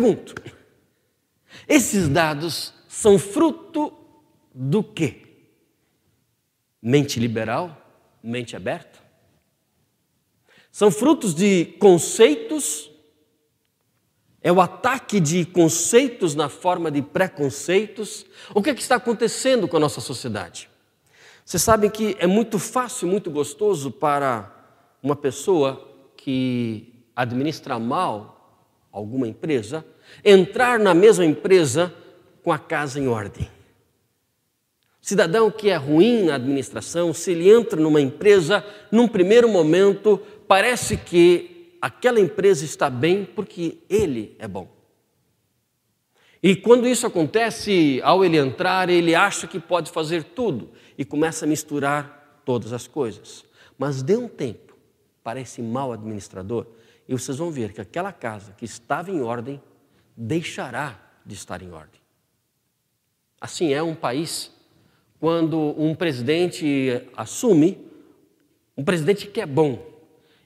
pergunto, esses dados são fruto do quê? Mente liberal? Mente aberta? São frutos de conceitos? É o ataque de conceitos na forma de preconceitos? O que é que está acontecendo com a nossa sociedade? Vocês sabem que é muito fácil, muito gostoso para uma pessoa que administra mal alguma empresa, entrar na mesma empresa com a casa em ordem. Cidadão que é ruim na administração, se ele entra numa empresa, num primeiro momento, parece que aquela empresa está bem porque ele é bom. E quando isso acontece, ao ele entrar, ele acha que pode fazer tudo e começa a misturar todas as coisas. Mas dê um tempo para esse mau administrador e vocês vão ver que aquela casa que estava em ordem deixará de estar em ordem. Assim é um país quando um presidente assume, um presidente que é bom.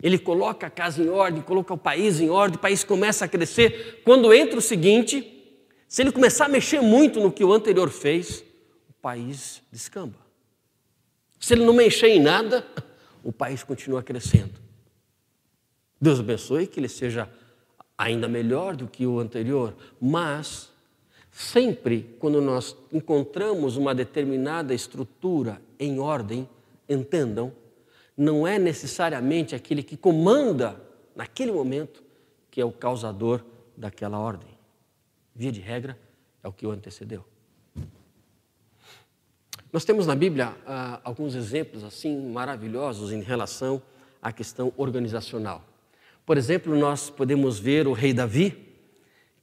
Ele coloca a casa em ordem, coloca o país em ordem, o país começa a crescer. Quando entra o seguinte, se ele começar a mexer muito no que o anterior fez, o país descamba. Se ele não mexer em nada, o país continua crescendo. Deus abençoe que ele seja ainda melhor do que o anterior, mas sempre quando nós encontramos uma determinada estrutura em ordem, entendam, não é necessariamente aquele que comanda naquele momento que é o causador daquela ordem. Via de regra, é o que o antecedeu. Nós temos na Bíblia alguns exemplos assim maravilhosos em relação à questão organizacional. Por exemplo, nós podemos ver o rei Davi,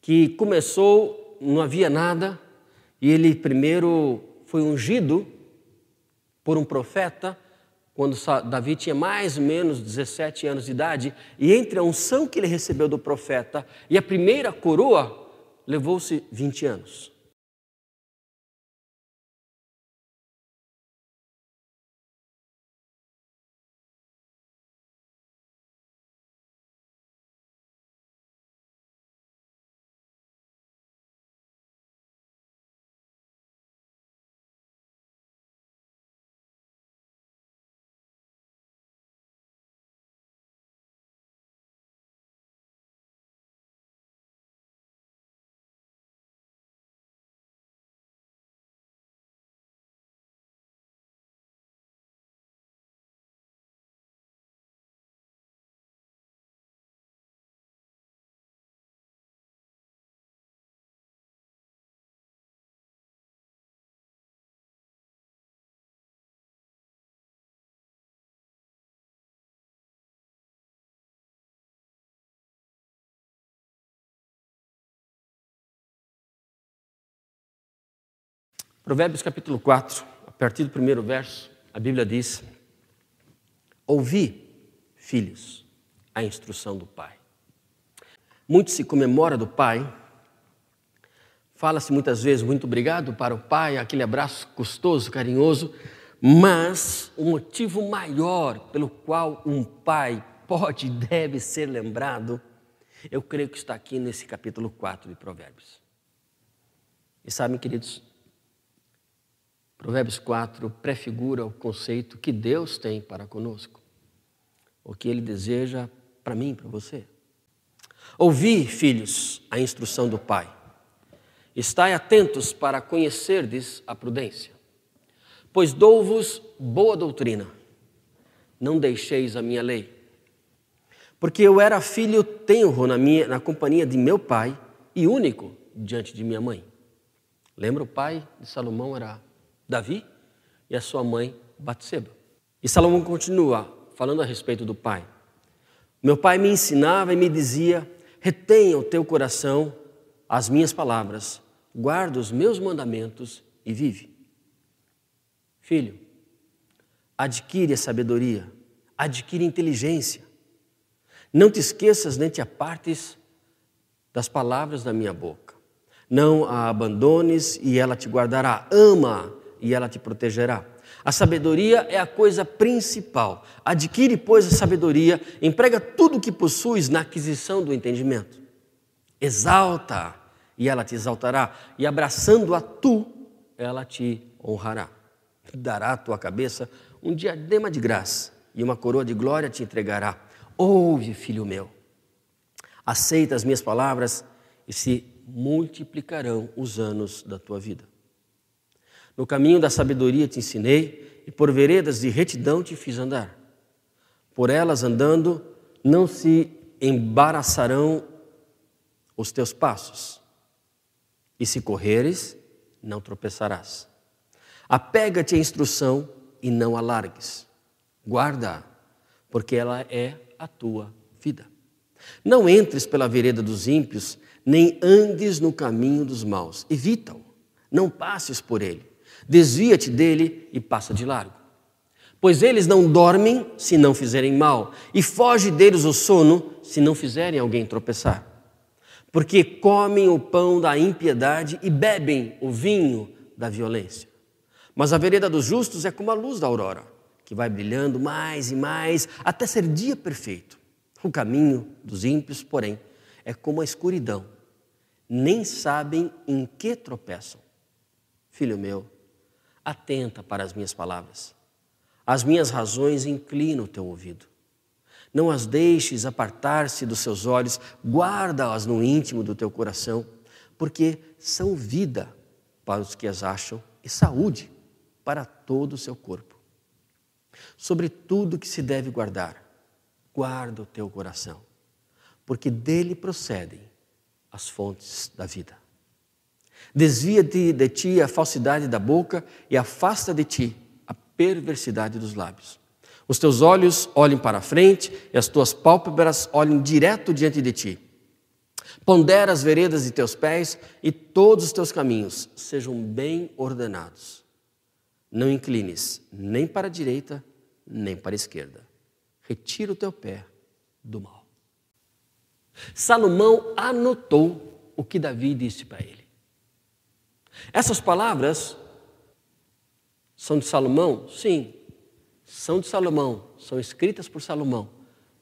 que começou, não havia nada, e ele primeiro foi ungido por um profeta, quando Davi tinha mais ou menos 17 anos de idade, e entre a unção que ele recebeu do profeta e a primeira coroa, levou-se 20 anos. Provérbios capítulo 4, a partir do primeiro verso, a Bíblia diz: ouvi, filhos, a instrução do pai. Muito se comemora do pai, fala-se muitas vezes muito obrigado para o pai, aquele abraço gostoso, carinhoso, mas o motivo maior pelo qual um pai pode e deve ser lembrado, eu creio que está aqui nesse capítulo 4 de Provérbios. E sabem, queridos, Provérbios 4 prefigura o conceito que Deus tem para conosco, o que Ele deseja para mim e para você. Ouvi, filhos, a instrução do Pai. Estai atentos para conhecerdes a prudência, pois dou-vos boa doutrina. Não deixeis a minha lei. Porque eu era filho tenro na companhia de meu pai e único diante de minha mãe. Lembra, o pai de Salomão era Davi e a sua mãe Batseba. E Salomão continua falando a respeito do pai. Meu pai me ensinava e me dizia: retenha o teu coração as minhas palavras, guarda os meus mandamentos e vive. Filho, adquire a sabedoria, adquire inteligência. Não te esqueças nem te apartes das palavras da minha boca. Não a abandones e ela te guardará. Ama e ela te protegerá. A sabedoria é a coisa principal. Adquire, pois, a sabedoria, emprega tudo o que possuis na aquisição do entendimento. Exalta, e ela te exaltará, e abraçando-a tu, ela te honrará. Dará à tua cabeça um diadema de graça, e uma coroa de glória te entregará. Ouve, filho meu, aceita as minhas palavras, e se multiplicarão os anos da tua vida. No caminho da sabedoria te ensinei, e por veredas de retidão te fiz andar. Por elas andando, não se embaraçarão os teus passos, e se correres, não tropeçarás. Apega-te à instrução e não a largues. Guarda-a, porque ela é a tua vida. Não entres pela vereda dos ímpios, nem andes no caminho dos maus. Evita-o, não passes por ele. Desvia-te dele e passa de largo. Pois eles não dormem se não fizerem mal, e foge deles o sono se não fizerem alguém tropeçar. Porque comem o pão da impiedade e bebem o vinho da violência. Mas a vereda dos justos é como a luz da aurora, que vai brilhando mais e mais até ser dia perfeito. O caminho dos ímpios, porém, é como a escuridão. Nem sabem em que tropeçam. Filho meu, atenta para as minhas palavras. As minhas razões inclina o teu ouvido. Não as deixes apartar-se dos seus olhos, guarda-as no íntimo do teu coração, porque são vida para os que as acham e saúde para todo o seu corpo. Sobre tudo que se deve guardar, guarda o teu coração, porque dele procedem as fontes da vida. Desvia-te de ti a falsidade da boca e afasta de ti a perversidade dos lábios. Os teus olhos olhem para a frente e as tuas pálpebras olhem direto diante de ti. Pondera as veredas de teus pés e todos os teus caminhos sejam bem ordenados. Não inclines nem para a direita, nem para a esquerda. Retira o teu pé do mal. Salomão anotou o que Davi disse para ele. Essas palavras são de Salomão? Sim, são de Salomão, são escritas por Salomão,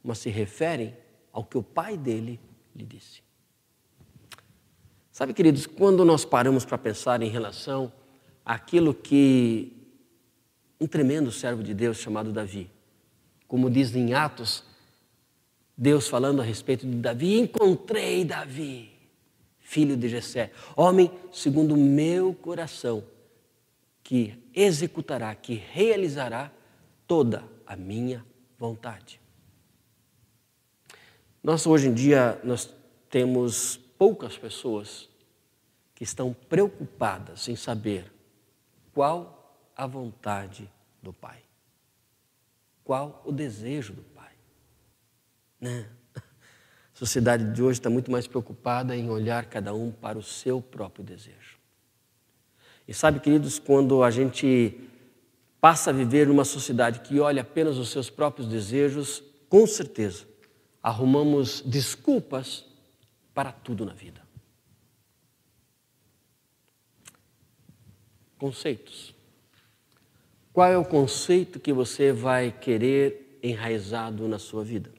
mas se referem ao que o pai dele lhe disse. Sabe, queridos, quando nós paramos para pensar em relação àquilo que um tremendo servo de Deus chamado Davi, como diz em Atos, Deus falando a respeito de Davi, encontrei Davi, filho de Jessé, homem segundo o meu coração, que executará, que realizará toda a minha vontade. Nós hoje em dia nós temos poucas pessoas que estão preocupadas em saber qual a vontade do Pai, qual o desejo do Pai. Não. A sociedade de hoje está muito mais preocupada em olhar cada um para o seu próprio desejo. E sabe, queridos, quando a gente passa a viver numa sociedade que olha apenas os seus próprios desejos, com certeza arrumamos desculpas para tudo na vida. Conceitos. Qual é o conceito que você vai querer enraizado na sua vida?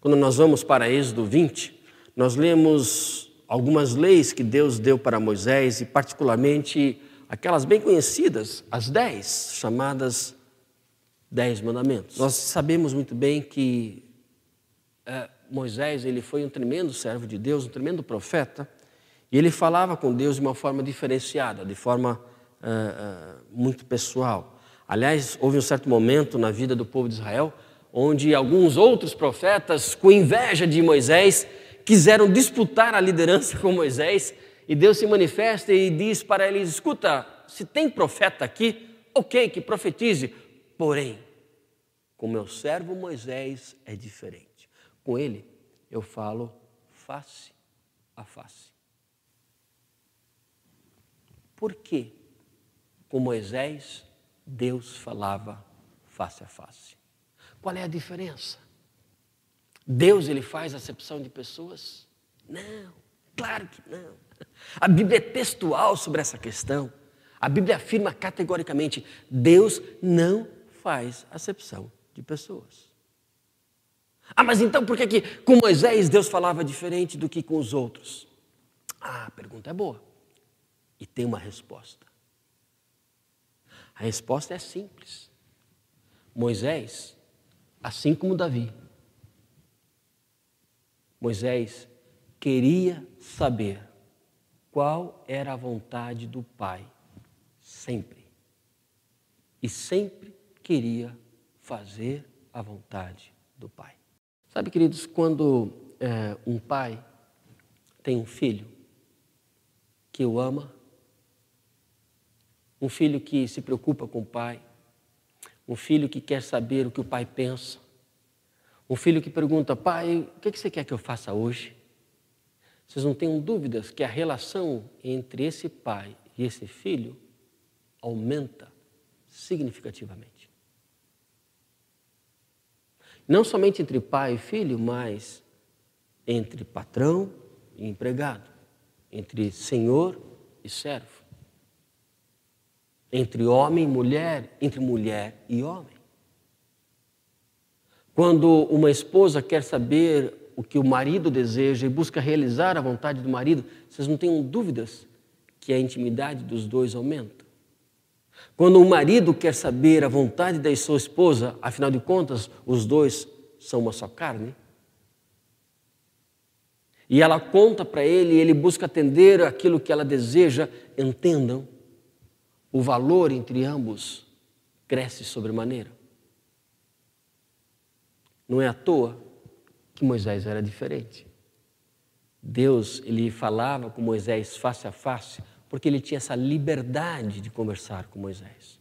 Quando nós vamos para Êxodo 20, nós lemos algumas leis que Deus deu para Moisés e particularmente aquelas bem conhecidas, as 10, chamadas 10 mandamentos. Nós sabemos muito bem que Moisés ele foi um tremendo servo de Deus, um tremendo profeta, e ele falava com Deus de uma forma diferenciada, de forma muito pessoal. Aliás, houve um certo momento na vida do povo de Israel onde alguns outros profetas, com inveja de Moisés, quiseram disputar a liderança com Moisés, e Deus se manifesta e diz para eles: escuta, se tem profeta aqui, ok, que profetize, porém, com meu servo Moisés é diferente. Com ele eu falo face a face. Por que com Moisés Deus falava face a face? Qual é a diferença? Deus ele faz acepção de pessoas? Não, claro que não. A Bíblia é textual sobre essa questão. A Bíblia afirma categoricamente: Deus não faz acepção de pessoas. Ah, mas então por que com Moisés Deus falava diferente do que com os outros? Ah, a pergunta é boa. E tem uma resposta. A resposta é simples. Moisés, assim como Davi, Moisés queria saber qual era a vontade do Pai, sempre. E sempre queria fazer a vontade do Pai. Sabe, queridos, quando um pai tem um filho que o ama, um filho que se preocupa com o pai, um filho que quer saber o que o pai pensa, um filho que pergunta, pai, o que você quer que eu faça hoje? Vocês não tenham dúvidas que a relação entre esse pai e esse filho aumenta significativamente. Não somente entre pai e filho, mas entre patrão e empregado, entre senhor e servo, entre homem e mulher, entre mulher e homem. Quando uma esposa quer saber o que o marido deseja e busca realizar a vontade do marido, vocês não tenham dúvidas que a intimidade dos dois aumenta. Quando um marido quer saber a vontade da sua esposa, afinal de contas, os dois são uma só carne, e ela conta para ele e ele busca atender aquilo que ela deseja, entendam, o valor entre ambos cresce sobremaneira. Não é à toa que Moisés era diferente. Deus, ele falava com Moisés face a face, porque ele tinha essa liberdade de conversar com Moisés.